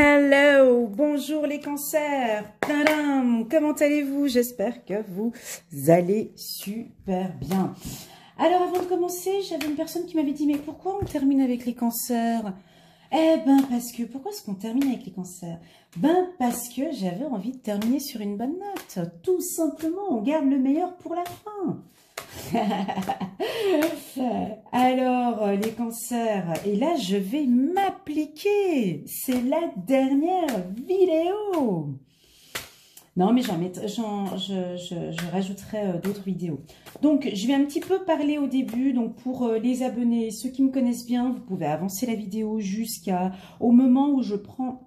Hello, bonjour les cancers, tadam, comment allez-vous? J'espère que vous allez super bien. Alors avant de commencer, j'avais une personne qui m'avait dit, mais pourquoi on termine avec les cancers? Eh ben parce que, pourquoi est-ce qu'on termine avec les cancers? Ben parce que j'avais envie de terminer sur une bonne note, tout simplement, on garde le meilleur pour la fin. Alors, les cancers, et là, je vais m'appliquer. C'est la dernière vidéo. Non, mais je rajouterai d'autres vidéos. Donc, je vais un petit peu parler au début. Donc, pour les abonnés, ceux qui me connaissent bien, vous pouvez avancer la vidéo jusqu'au moment où je prends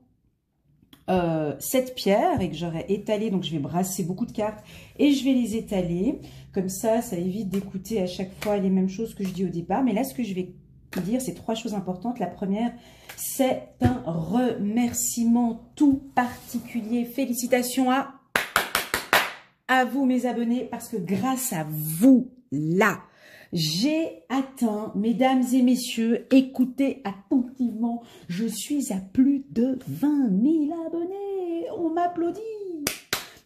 cette pierre et que j'aurai étalé. Donc, je vais brasser beaucoup de cartes et je vais les étaler. Comme ça évite d'écouter à chaque fois les mêmes choses que je dis au départ. Mais là, ce que je vais dire, c'est 3 choses importantes. La première, c'est un remerciement tout particulier. Félicitations à vous, mes abonnés, parce que grâce à vous, là, j'ai atteint, mesdames et messieurs, écoutez attentivement, je suis à plus de 20 000 abonnés. On m'applaudit.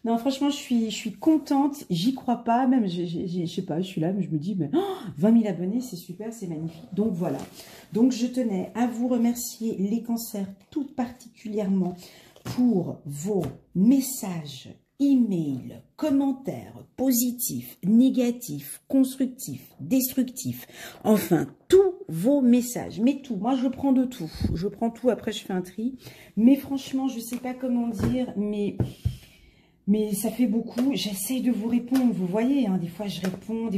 Non, franchement, je suis contente, j'y crois pas, même, je sais pas, je suis là, mais je me dis, mais 20 000 abonnés, c'est super, c'est magnifique. Donc voilà, donc je tenais à vous remercier les cancers tout particulièrement pour vos messages, emails, commentaires positifs, négatifs, constructifs, destructifs, enfin, tous vos messages, mais tout, moi je prends de tout, je prends tout, après je fais un tri, mais franchement, je sais pas comment dire, mais ça fait beaucoup, j'essaye de vous répondre, vous voyez, hein, des fois je réponds pas,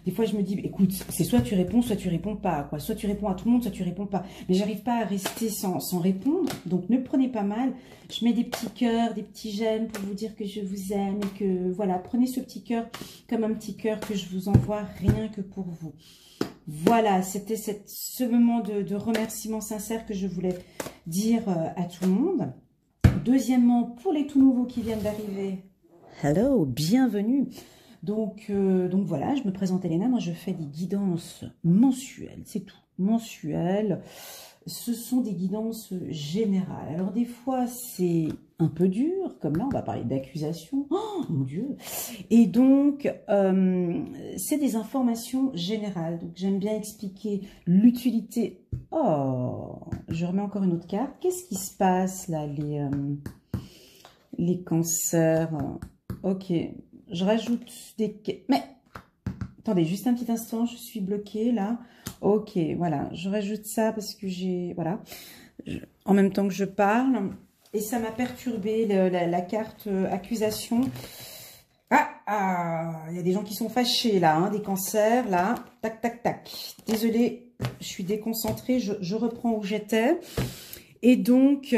des fois je me dis, écoute, c'est soit tu réponds pas, quoi. Soit tu réponds à tout le monde, soit tu réponds pas. Mais j'arrive pas à rester sans répondre, donc ne le prenez pas mal. Je mets des petits cœurs, des petits j'aime pour vous dire que je vous aime et que, voilà, prenez ce petit cœur comme un petit cœur que je vous envoie rien que pour vous. Voilà, c'était ce moment de remerciement sincère que je voulais dire à tout le monde. Deuxièmement, pour les tout nouveaux qui viennent d'arriver, hello, bienvenue. Donc voilà, je me présente Elena, moi je fais des guidances mensuelles, c'est tout, mensuelles. Ce sont des guidances générales. Alors des fois c'est un peu dur, comme là on va parler d'accusation, oh mon Dieu. Et donc c'est des informations générales, donc j'aime bien expliquer l'utilité. Oh, je remets encore une autre carte. Qu'est-ce qui se passe là, les cancers? Ok, je rajoute des... Mais, attendez, juste un petit instant, je suis bloquée là. Ok, voilà, je rajoute ça parce que j'ai... Voilà, en même temps que je parle. Et ça m'a perturbé la carte accusation. Il y a des gens qui sont fâchés là, hein, des cancers là. Tac, tac, tac. Désolée, je suis déconcentrée, je reprends où j'étais. Et donc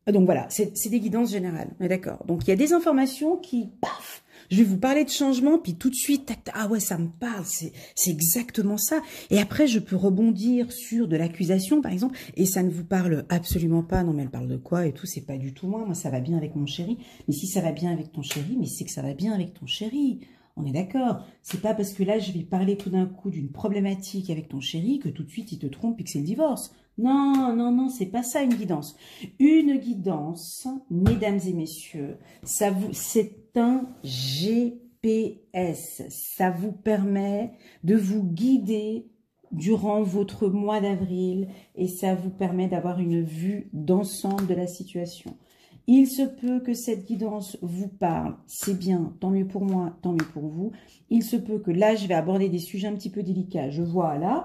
voilà, c'est des guidances générales, d'accord. Donc il y a des informations qui, paf, je vais vous parler de changement, puis tout de suite, tac, tac, ah ouais, ça me parle, c'est exactement ça. Et après, je peux rebondir sur de l'accusation, par exemple, et ça ne vous parle absolument pas. Non, mais elle parle de quoi et tout, c'est pas du tout moi. Moi, ça va bien avec mon chéri. Mais si ça va bien avec ton chéri, mais c'est que ça va bien avec ton chéri. On est d'accord. C'est pas parce que là, je vais parler tout d'un coup d'une problématique avec ton chéri que tout de suite, il te trompe et que c'est le divorce. Non, non, non, c'est pas ça une guidance. Une guidance, mesdames et messieurs, c'est un GPS. Ça vous permet de vous guider durant votre mois d'avril et ça vous permet d'avoir une vue d'ensemble de la situation. Il se peut que cette guidance vous parle, c'est bien, tant mieux pour moi, tant mieux pour vous. Il se peut que là, je vais aborder des sujets un petit peu délicats, je vois là,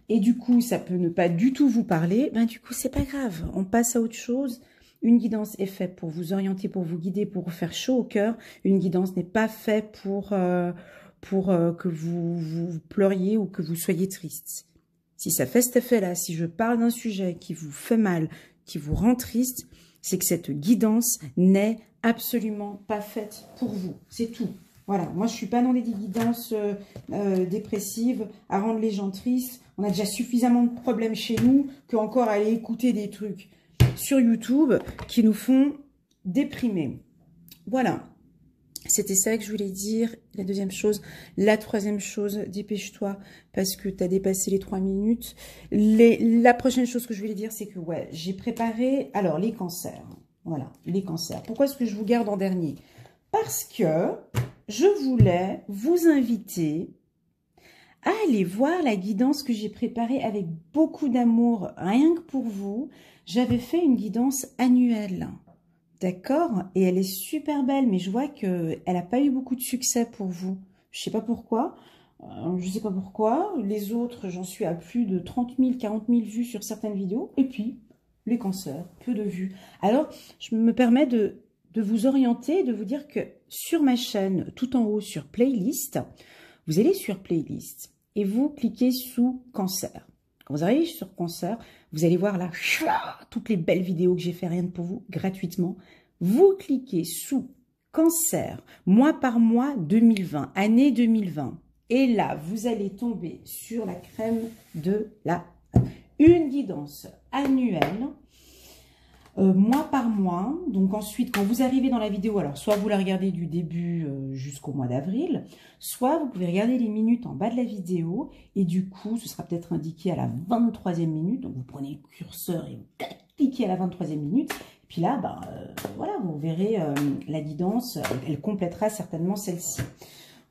et du coup, ça peut ne pas du tout vous parler, ben du coup, c'est pas grave, on passe à autre chose. Une guidance est faite pour vous orienter, pour vous guider, pour vous faire chaud au cœur. Une guidance n'est pas faite pour que vous pleuriez ou que vous soyez triste. Si ça fait cet effet-là, si je parle d'un sujet qui vous fait mal, qui vous rend triste, c'est que cette guidance n'est absolument pas faite pour vous. C'est tout. Voilà, moi je suis pas dans des guidances dépressives à rendre les gens tristes. On a déjà suffisamment de problèmes chez nous qu'encore aller écouter des trucs sur YouTube qui nous font déprimer. Voilà. C'était ça que je voulais dire. La deuxième chose. La troisième chose, dépêche-toi parce que tu as dépassé les 3 minutes. La prochaine chose que je voulais dire, c'est que ouais, j'ai préparé... Alors, les cancers. Voilà, les cancers. Pourquoi est-ce que je vous garde en dernier? Parce que je voulais vous inviter à aller voir la guidance que j'ai préparée avec beaucoup d'amour, rien que pour vous. J'avais fait une guidance annuelle. D'accord? Et elle est super belle, mais je vois qu'elle n'a pas eu beaucoup de succès pour vous. Je ne sais pas pourquoi. Je ne sais pas pourquoi. Les autres, j'en suis à plus de 30 000, 40 000 vues sur certaines vidéos. Et puis, les cancers, peu de vues. Alors, je me permets de vous orienter, de vous dire que sur ma chaîne, tout en haut sur Playlist, vous allez sur Playlist et vous cliquez sous Cancer. Quand vous arrivez sur Cancer, vous allez voir là, toutes les belles vidéos que j'ai fait rien que pour vous, gratuitement. Vous cliquez sous Cancer, mois par mois 2020, année 2020. Et là, vous allez tomber sur la crème de la... Une guidance annuelle, mois par mois. Donc ensuite, quand vous arrivez dans la vidéo, alors soit vous la regardez du début jusqu'au mois d'avril, soit vous pouvez regarder les minutes en bas de la vidéo et du coup, ce sera peut-être indiqué à la 23e minute. Donc vous prenez le curseur et vous cliquez à la 23e minute. Et puis là, voilà, vous verrez la guidance, elle complétera certainement celle-ci.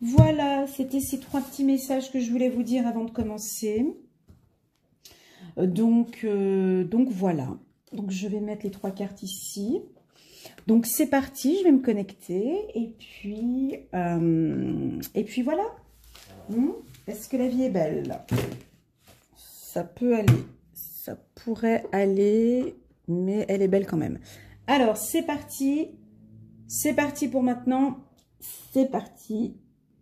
Voilà, c'était ces 3 petits messages que je voulais vous dire avant de commencer. Donc voilà. Donc, je vais mettre les 3 cartes ici. Donc, c'est parti. Je vais me connecter. Et puis voilà. Est-ce que la vie est belle? Ça peut aller. Ça pourrait aller. Mais elle est belle quand même. Alors, c'est parti. C'est parti pour maintenant. C'est parti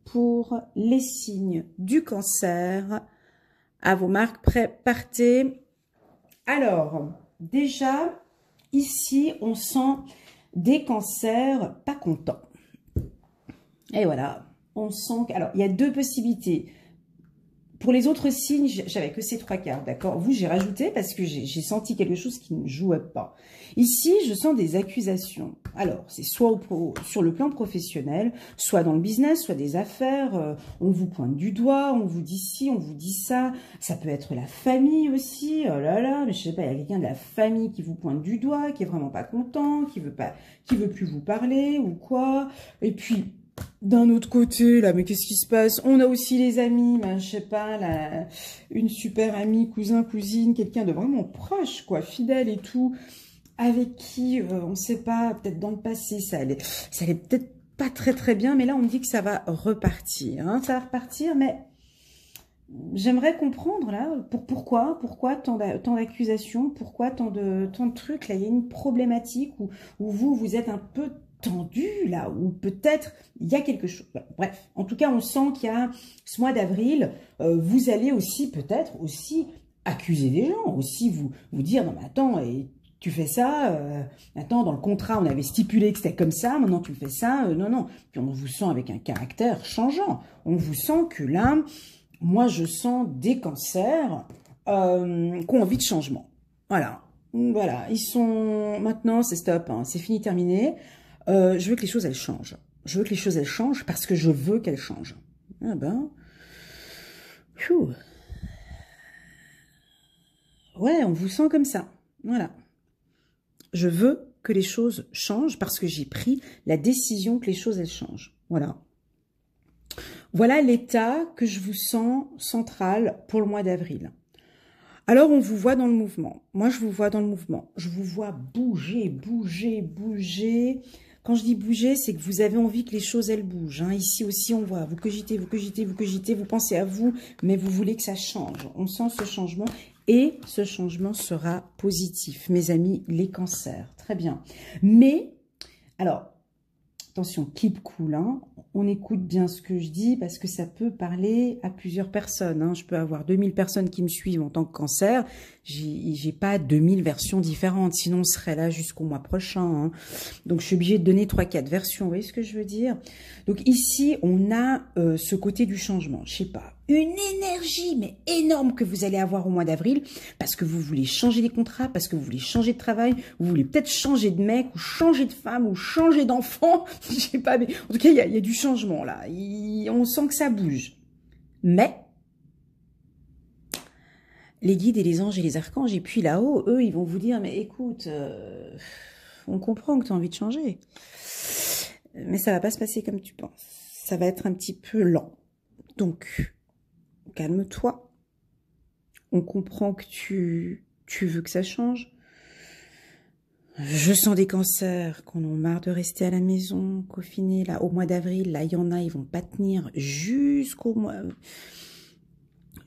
pour les signes du cancer. À vos marques, prêts, partez. Alors... Déjà, ici, on sent des cancers pas contents. Et voilà, on sent que... Alors, il y a 2 possibilités. Pour les autres signes, j'avais que ces 3 cartes, d'accord? Vous, j'ai rajouté parce que j'ai senti quelque chose qui ne jouait pas. Ici, je sens des accusations. Alors, c'est soit sur le plan professionnel, soit dans le business, soit des affaires. On vous pointe du doigt, on vous dit ci, on vous dit ça. Ça peut être la famille aussi. Oh là là, mais je sais pas, il y a quelqu'un de la famille qui vous pointe du doigt, qui est vraiment pas content, qui veut plus vous parler ou quoi. Et puis... D'un autre côté, là, mais qu'est-ce qui se passe? On a aussi les amis, ben, je sais pas, là, une super amie, cousin, cousine, quelqu'un de vraiment proche, quoi, fidèle et tout, avec qui, on sait pas, peut-être dans le passé, ça allait peut-être pas très très bien, mais là, on me dit que ça va repartir, hein, ça va repartir, mais j'aimerais comprendre, là, pourquoi tant d'accusations, pourquoi tant de trucs, là, il y a une problématique où vous êtes un peu tendu là, ou peut-être il y a quelque chose. Bref, en tout cas, on sent qu'il y a ce mois d'avril, vous allez aussi peut-être aussi accuser des gens, aussi vous dire non mais attends, et tu fais ça, attends, dans le contrat on avait stipulé que c'était comme ça, maintenant tu fais ça, non. Puis on vous sent avec un caractère changeant. On vous sent que là, moi je sens des cancers qui ont envie de changement. Voilà, ils sont maintenant, c'est stop, hein, c'est fini, terminé. Je veux que les choses, elles changent. Je veux que les choses, elles changent parce que je veux qu'elles changent. Ah ben... Phew. Ouais, on vous sent comme ça. Voilà. Je veux que les choses changent parce que j'ai pris la décision que les choses, elles changent. Voilà. Voilà l'état que je vous sens central pour le mois d'avril. Alors, on vous voit dans le mouvement. Moi, je vous vois dans le mouvement. Je vous vois bouger, bouger, bouger... Quand je dis bouger, c'est que vous avez envie que les choses, elles bougent. Hein. Ici aussi, on voit, vous cogitez, vous pensez à vous, mais vous voulez que ça change. On sent ce changement et ce changement sera positif. Mes amis, les cancers, très bien. Mais, alors, attention, keep cool, hein. On écoute bien ce que je dis parce que ça peut parler à plusieurs personnes. Hein. Je peux avoir 2000 personnes qui me suivent en tant que cancer. J'ai pas 2000 versions différentes, sinon on serait là jusqu'au mois prochain. Hein. Donc je suis obligée de donner 3-4 versions, vous voyez ce que je veux dire? Donc ici, on a ce côté du changement. Je sais pas, une énergie, mais énorme que vous allez avoir au mois d'avril, parce que vous voulez changer des contrats, parce que vous voulez changer de travail, vous voulez peut-être changer de mec, ou changer de femme, ou changer d'enfant, je sais pas, mais en tout cas, il y a du changement là, on sent que ça bouge. Mais, les guides et les anges et les archanges, et puis là-haut, eux, ils vont vous dire, mais écoute, on comprend que tu as envie de changer, mais ça va pas se passer comme tu penses, ça va être un petit peu lent, donc... calme-toi. On comprend que tu veux que ça change. Je sens des cancers qu'on en a marre de rester à la maison, confinés. Là, au mois d'avril, là, il y en a, ils vont pas tenir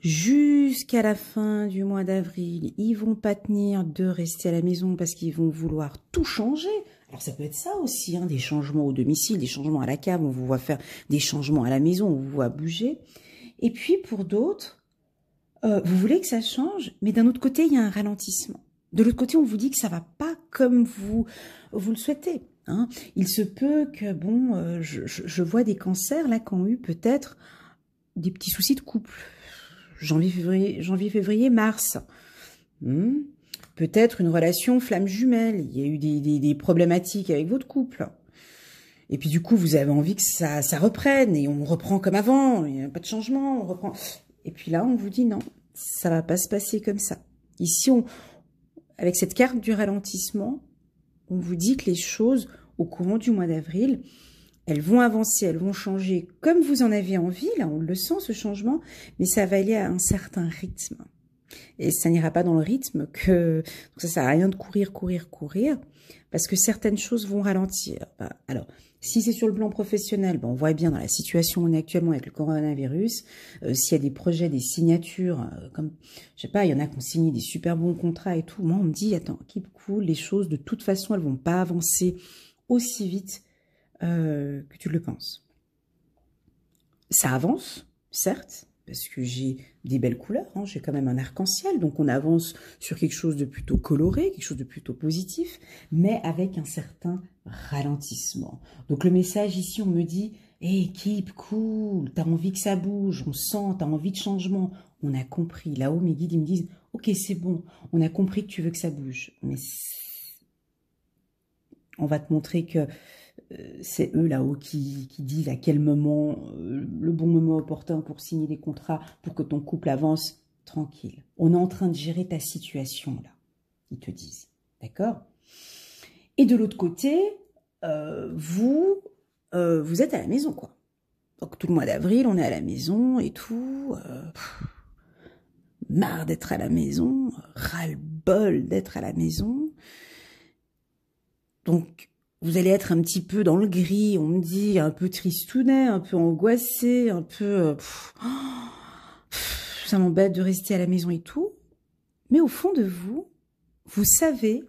jusqu'à la fin du mois d'avril. Ils vont pas tenir de rester à la maison parce qu'ils vont vouloir tout changer. Alors ça peut être ça aussi, hein, des changements au domicile, des changements à la cave, on vous voit faire des changements à la maison, on vous voit bouger. Et puis, pour d'autres, vous voulez que ça change, mais d'un autre côté, il y a un ralentissement. De l'autre côté, on vous dit que ça va pas comme vous le souhaitez. Hein. Il se peut que, bon, je vois des cancers, là, qui ont eu peut-être des petits soucis de couple. Janvier, février, mars. Peut-être une relation flamme jumelle. Il y a eu des problématiques avec votre couple. Et puis du coup, vous avez envie que ça reprenne, et on reprend comme avant, il n'y a pas de changement, on reprend. Et puis là, on vous dit non, ça va pas se passer comme ça. Ici, avec cette carte du ralentissement, on vous dit que les choses, au courant du mois d'avril, elles vont avancer, elles vont changer comme vous en avez envie, là on le sent ce changement, mais ça va aller à un certain rythme. Et ça n'ira pas dans le rythme que... Donc ça sert à rien de courir, parce que certaines choses vont ralentir. Alors, si c'est sur le plan professionnel, on voit bien dans la situation où on est actuellement avec le coronavirus, s'il y a des projets, des signatures, comme, je sais pas, il y en a qui ont signé des super bons contrats et tout, moi on me dit, attends, keep cool, les choses de toute façon, elles vont pas avancer aussi vite que tu le penses. Ça avance, certes, parce que j'ai des belles couleurs, hein, j'ai quand même un arc-en-ciel, donc on avance sur quelque chose de plutôt coloré, quelque chose de plutôt positif, mais avec un certain ralentissement. Donc le message ici, on me dit, hey, keep cool, t'as envie que ça bouge, on sent, t'as envie de changement, on a compris. Là-haut, mes guides, ils me disent, ok, c'est bon, on a compris que tu veux que ça bouge, mais on va te montrer que c'est eux là-haut qui disent à quel moment, le bon moment opportun pour signer des contrats, pour que ton couple avance tranquille. On est en train de gérer ta situation là, ils te disent. D'accord? Et de l'autre côté, vous êtes à la maison, quoi. Donc tout le mois d'avril, on est à la maison et tout. Marre d'être à la maison, ras-le-bol d'être à la maison. Donc, vous allez être un petit peu dans le gris, on me dit, un peu tristounet, un peu angoissé, un peu... ça m'embête de rester à la maison et tout. Mais au fond de vous, vous savez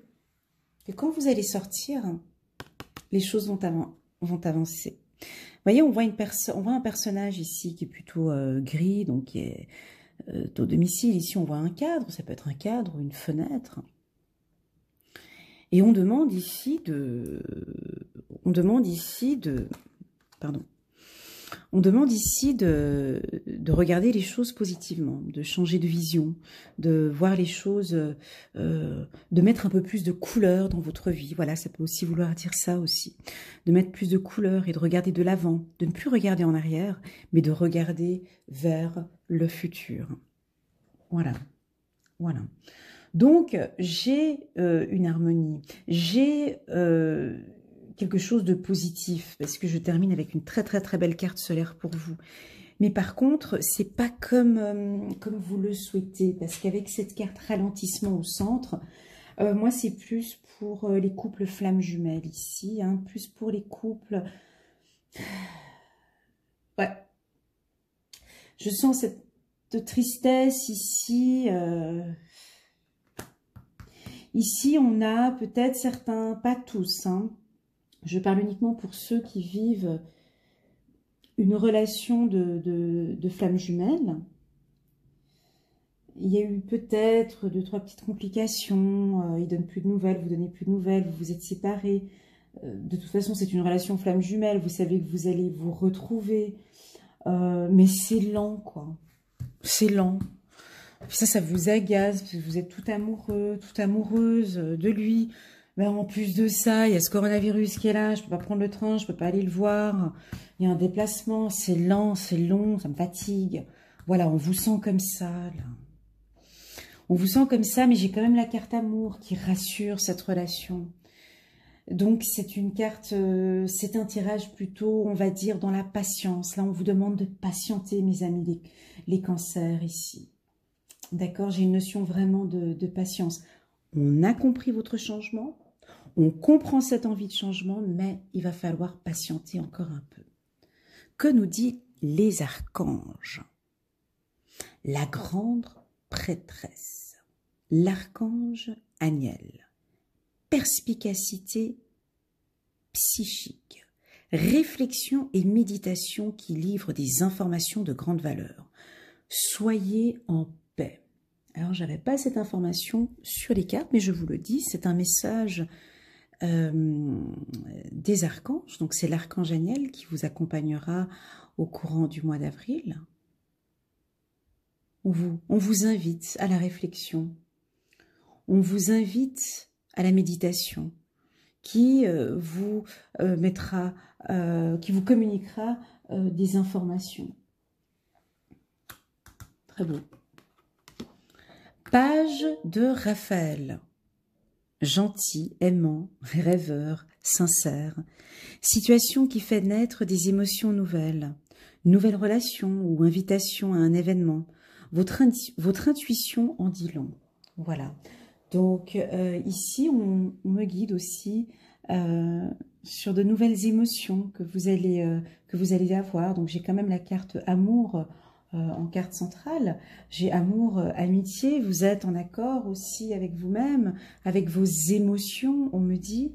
que quand vous allez sortir, les choses vont avancer. Vous voyez, on voit un personnage ici qui est plutôt gris, donc qui est au domicile. Ici, on voit un cadre, ça peut être un cadre ou une fenêtre. Et on demande ici de regarder les choses positivement, de changer de vision, de voir les choses, de mettre un peu plus de couleur dans votre vie. Voilà, ça peut aussi vouloir dire ça aussi. De mettre plus de couleur et de regarder de l'avant, de ne plus regarder en arrière, mais de regarder vers le futur. Voilà, voilà. Donc, j'ai une harmonie, j'ai quelque chose de positif, parce que je termine avec une très très très belle carte solaire pour vous. Mais par contre, c'est pas comme vous le souhaitez, parce qu'avec cette carte ralentissement au centre, moi c'est plus pour les couples flammes jumelles ici, hein, plus pour les couples... Ouais. Je sens cette tristesse ici... Ici, on a peut-être certains, pas tous, hein, je parle uniquement pour ceux qui vivent une relation de flamme jumelle. Il y a eu peut-être 2, 3 petites complications, ils ne donnent plus de nouvelles, vous ne donnez plus de nouvelles, vous vous êtes séparés. De toute façon, c'est une relation flamme jumelle, vous savez que vous allez vous retrouver, mais c'est lent, quoi. c'est lent. Puis ça vous agace, parce que vous êtes tout amoureux, toute amoureuse de lui. Mais en plus de ça, il y a ce coronavirus qui est là, je peux pas prendre le train, je peux pas aller le voir. Il y a un déplacement, c'est lent, c'est long, ça me fatigue. Voilà, on vous sent comme ça, là. On vous sent comme ça, mais j'ai quand même la carte amour qui rassure cette relation. Donc, c'est une carte, c'est un tirage plutôt, on va dire, dans la patience. Là, on vous demande de patienter, mes amis, les cancers ici. D'accord, j'ai une notion vraiment de patience. On a compris votre changement, on comprend cette envie de changement, mais il va falloir patienter encore un peu. Que nous disent les archanges? La grande prêtresse, l'archange Aniel, perspicacité psychique, réflexion et méditation qui livrent des informations de grande valeur. Soyez en paix. Alors, j'avais pas cette information sur les cartes, mais je vous le dis, c'est un message des archanges. Donc, c'est l'archange Aniel qui vous accompagnera au courant du mois d'avril. On vous invite à la réflexion. On vous invite à la méditation qui vous mettra, qui vous communiquera des informations. Très beau. Page de Raphaël. Gentil, aimant, rêveur, sincère. Situation qui fait naître des émotions nouvelles. Nouvelle relation ou invitation à un événement. Votre intuition en dit long. Voilà. Donc ici, on me guide aussi sur de nouvelles émotions que vous allez avoir. Donc j'ai quand même la carte amour en carte centrale. J'ai amour, amitié. Vous êtes en accord aussi avec vous-même, avec vos émotions, on me dit.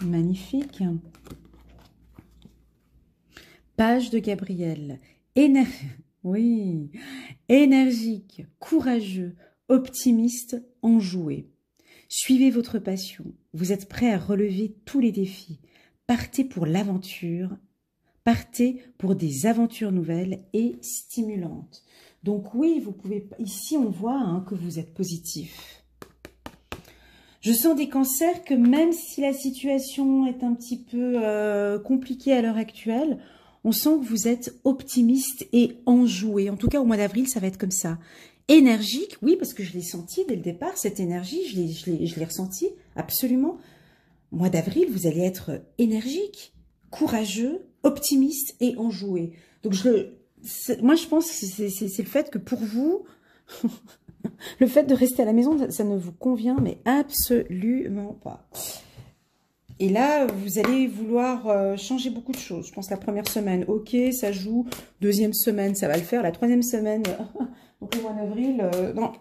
Magnifique. Page de Gabriel. Oui, énergique, courageux, optimiste, enjoué. Suivez votre passion. Vous êtes prêt à relever tous les défis. Partez pour l'aventure. Partez pour des aventures nouvelles et stimulantes. Donc oui, vous pouvez. Ici, on voit que vous êtes positif. Je sens des cancers que même si la situation est un petit peu compliquée à l'heure actuelle, on sent que vous êtes optimiste et enjoué. En tout cas, au mois d'avril, ça va être comme ça. Énergique, oui, parce que je l'ai senti dès le départ, cette énergie, je l'ai ressentie, absolument. Au mois d'avril, vous allez être énergique, courageux, optimiste et enjoué. Donc, moi, je pense que c'est le fait que pour vous, le fait de rester à la maison, ça ne vous convient, mais absolument pas. Et là, vous allez vouloir changer beaucoup de choses. Je pense la première semaine, ok, ça joue. Deuxième semaine, ça va le faire. La troisième semaine, donc le mois d'avril, non.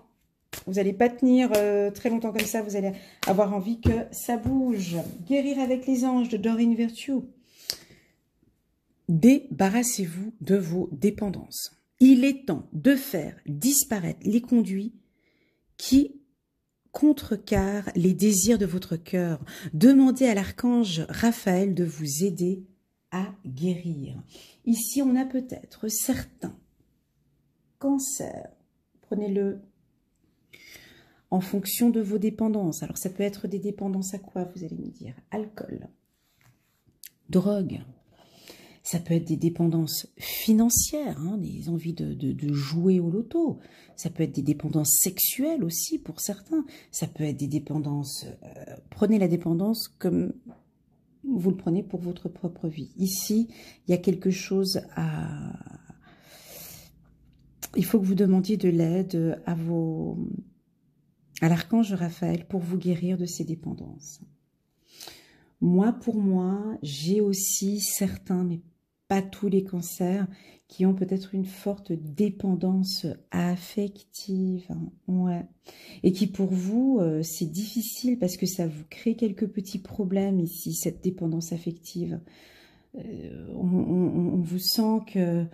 Vous n'allez pas tenir très longtemps comme ça. Vous allez avoir envie que ça bouge. Guérir avec les anges de Doreen Virtue. Débarrassez-vous de vos dépendances. Il est temps de faire disparaître les conduits qui contrecarrent les désirs de votre cœur. Demandez à l'archange Raphaël de vous aider à guérir. Ici, on a peut-être certains cancers. Prenez-le en fonction de vos dépendances. Alors, ça peut être des dépendances à quoi, vous allez me dire? Alcool, drogue. Ça peut être des dépendances financières, des envies de jouer au loto. Ça peut être des dépendances sexuelles aussi pour certains. Ça peut être des dépendances... prenez la dépendance comme vous le prenez pour votre propre vie. Ici, il y a quelque chose à... Il faut que vous demandiez de l'aide à l'archange Raphaël pour vous guérir de ces dépendances. Moi, pour moi, j'ai aussi certains, mais pas tous les cancers, qui ont peut-être une forte dépendance affective. Ouais. Et qui pour vous, c'est difficile parce que ça vous crée quelques petits problèmes ici, cette dépendance affective. On vous sent que...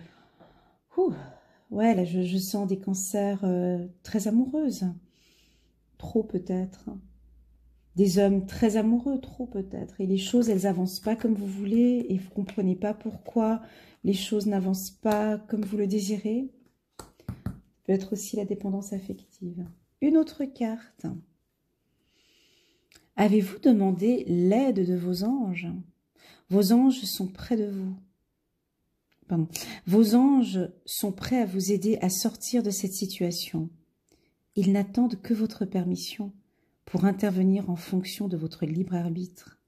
ouais, là, je sens des cancers très amoureuses. Trop peut-être. Des hommes très amoureux, trop peut-être. Et les choses, elles avancent pas comme vous voulez et vous ne comprenez pas pourquoi les choses n'avancent pas comme vous le désirez. Peut être aussi la dépendance affective. Une autre carte. Avez-vous demandé l'aide de vos anges? Vos anges sont près de vous. Pardon. Vos anges sont prêts à vous aider à sortir de cette situation. Ils n'attendent que votre permission pour intervenir en fonction de votre libre arbitre.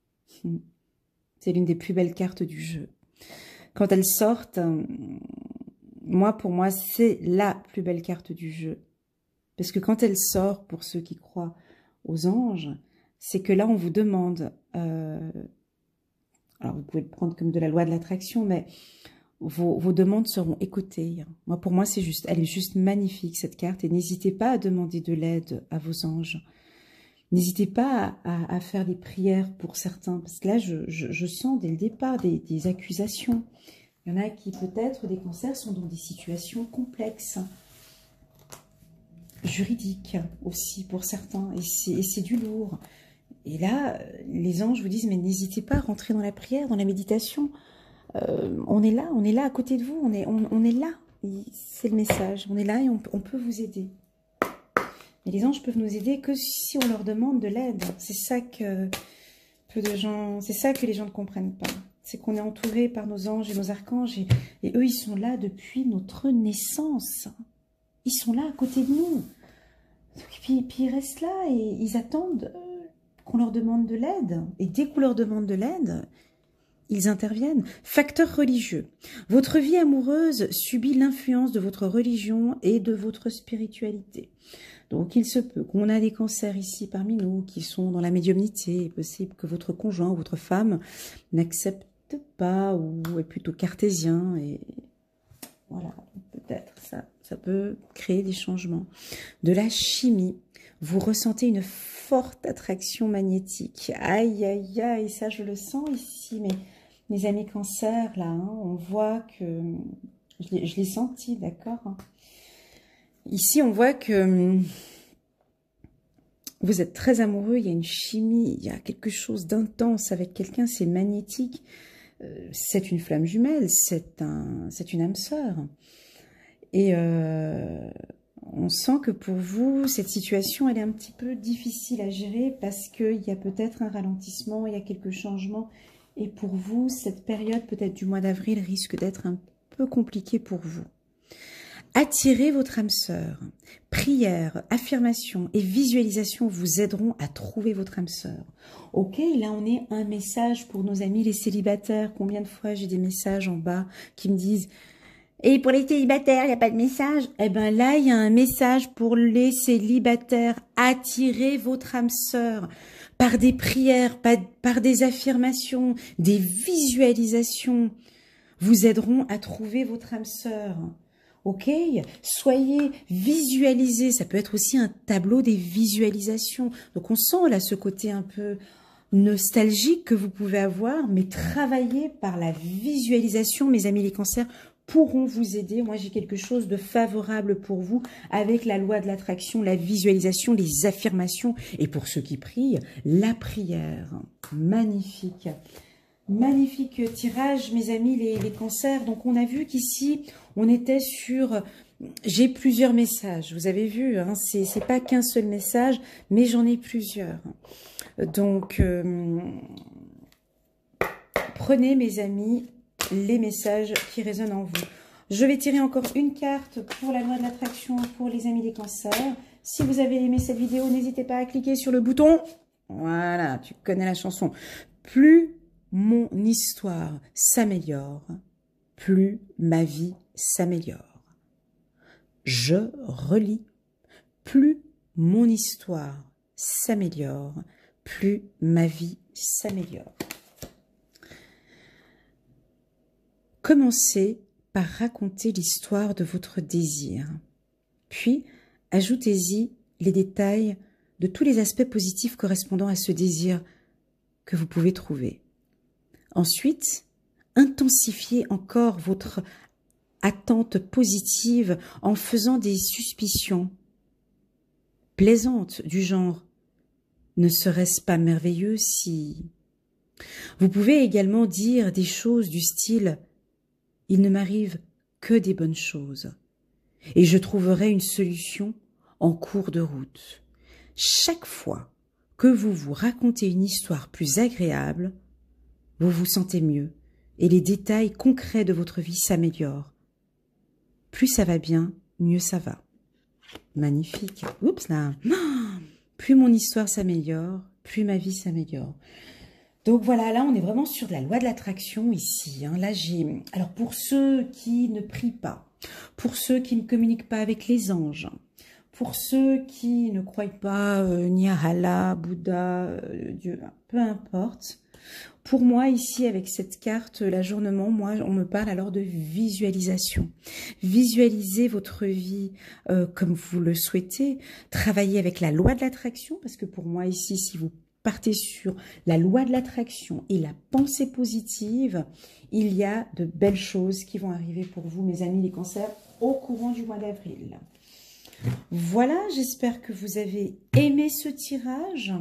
C'est l'une des plus belles cartes du jeu. Quand elles sortent, pour moi, c'est la plus belle carte du jeu. Parce que quand elle sort, pour ceux qui croient aux anges, c'est que là, on vous demande... alors, vous pouvez le prendre comme de la loi de l'attraction, mais vos demandes seront écoutées. Pour moi, elle est juste magnifique, cette carte. Et n'hésitez pas à demander de l'aide à vos anges. N'hésitez pas à faire des prières pour certains. Parce que là, je sens dès le départ des accusations. Il y en a qui, peut-être, des cancers sont dans des situations complexes. Juridiques aussi, pour certains. Et c'est du lourd. Et là, les anges vous disent, mais n'hésitez pas à rentrer dans la prière, dans la méditation. On est là à côté de vous, on est là. C'est le message, on est là et on peut vous aider. Mais les anges peuvent nous aider que si on leur demande de l'aide. C'est ça que les gens ne comprennent pas. C'est qu'on est entouré par nos anges et nos archanges et eux, ils sont là depuis notre naissance. Ils sont là à côté de nous. Puis ils restent là et ils attendent qu'on leur demande de l'aide. Et dès qu'on leur demande de l'aide, ils interviennent. Facteur religieux. Votre vie amoureuse subit l'influence de votre religion et de votre spiritualité. Donc, il se peut qu'on a des cancers ici parmi nous qui sont dans la médiumnité. Il est possible que votre conjoint ou votre femme n'accepte pas ou est plutôt cartésien. Et voilà, peut-être ça peut créer des changements. De la chimie. Vous ressentez une forte attraction magnétique. Aïe, aïe, aïe, ça je le sens ici, mes amis cancers, là, on voit que... Je l'ai senti, d'accord. Ici, on voit que vous êtes très amoureux, il y a une chimie, il y a quelque chose d'intense avec quelqu'un, c'est magnétique. C'est une flamme jumelle, c'est une âme sœur. Et on sent que pour vous, cette situation, elle est un petit peu difficile à gérer parce qu'il y a peut-être un ralentissement, il y a quelques changements. Et pour vous, cette période peut-être du mois d'avril risque d'être un peu compliquée pour vous. Attirez votre âme sœur. Prière, affirmation et visualisation vous aideront à trouver votre âme sœur. Ok, là on est un message pour nos amis les célibataires. Combien de fois j'ai des messages en bas qui me disent « Et pour les célibataires, il n'y a pas de message ?» Eh bien là, il y a un message pour les célibataires. Attirez votre âme sœur par des prières, par des affirmations, des visualisations vous aideront à trouver votre âme sœur. Ok, soyez visualisés, ça peut être aussi un tableau des visualisations. Donc on sent là ce côté un peu nostalgique que vous pouvez avoir, mais travaillez par la visualisation, mes amis les cancers, pourront vous aider. Moi, j'ai quelque chose de favorable pour vous avec la loi de l'attraction, la visualisation, les affirmations. Et pour ceux qui prient, la prière. Magnifique. Magnifique tirage, mes amis, les cancers. Donc, on a vu qu'ici, on était sur... J'ai plusieurs messages. Vous avez vu, hein, c'est pas qu'un seul message, mais j'en ai plusieurs. Donc, prenez, mes amis, les messages qui résonnent en vous. Je vais tirer encore une carte pour la loi de l'attraction pour les amis des cancers. Si vous avez aimé cette vidéo, n'hésitez pas à cliquer sur le bouton. Voilà, tu connais la chanson. Plus mon histoire s'améliore, plus ma vie s'améliore. Je relis. Plus mon histoire s'améliore, plus ma vie s'améliore. Commencez par raconter l'histoire de votre désir. Puis, ajoutez-y les détails de tous les aspects positifs correspondant à ce désir que vous pouvez trouver. Ensuite, intensifiez encore votre attente positive en faisant des suspicions plaisantes du genre « Ne serait-ce pas merveilleux si… » Vous pouvez également dire des choses du style « Il ne m'arrive que des bonnes choses. et je trouverai une solution en cours de route. Chaque fois que vous vous racontez une histoire plus agréable, vous vous sentez mieux et les détails concrets de votre vie s'améliorent. Plus ça va bien, mieux ça va. Magnifique. Oups là. Plus mon histoire s'améliore, plus ma vie s'améliore. Donc voilà, là on est vraiment sur la loi de l'attraction ici. Hein. Là j'ai. Alors pour ceux qui ne prient pas, pour ceux qui ne communiquent pas avec les anges, pour ceux qui ne croient pas ni à Allah, Bouddha, Dieu, peu importe. Pour moi, ici, avec cette carte, l'ajournement, moi, on me parle alors de visualisation. Visualisez votre vie comme vous le souhaitez. Travaillez avec la loi de l'attraction, parce que pour moi, ici, si vous partez sur la loi de l'attraction et la pensée positive, il y a de belles choses qui vont arriver pour vous, mes amis les cancers, au courant du mois d'avril. Voilà, j'espère que vous avez aimé ce tirage.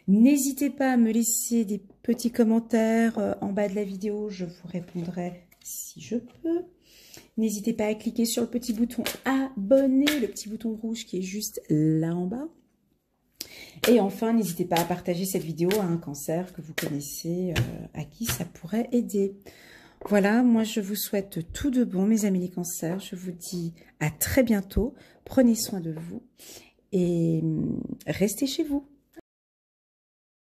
N'hésitez pas à me laisser des petits commentaires en bas de la vidéo, je vous répondrai si je peux. N'hésitez pas à cliquer sur le petit bouton abonner, le petit bouton rouge qui est juste là en bas. Et enfin, n'hésitez pas à partager cette vidéo à un cancer que vous connaissez, à qui ça pourrait aider. Voilà, moi je vous souhaite tout de bon, mes amis les cancers. Je vous dis à très bientôt. Prenez soin de vous et restez chez vous.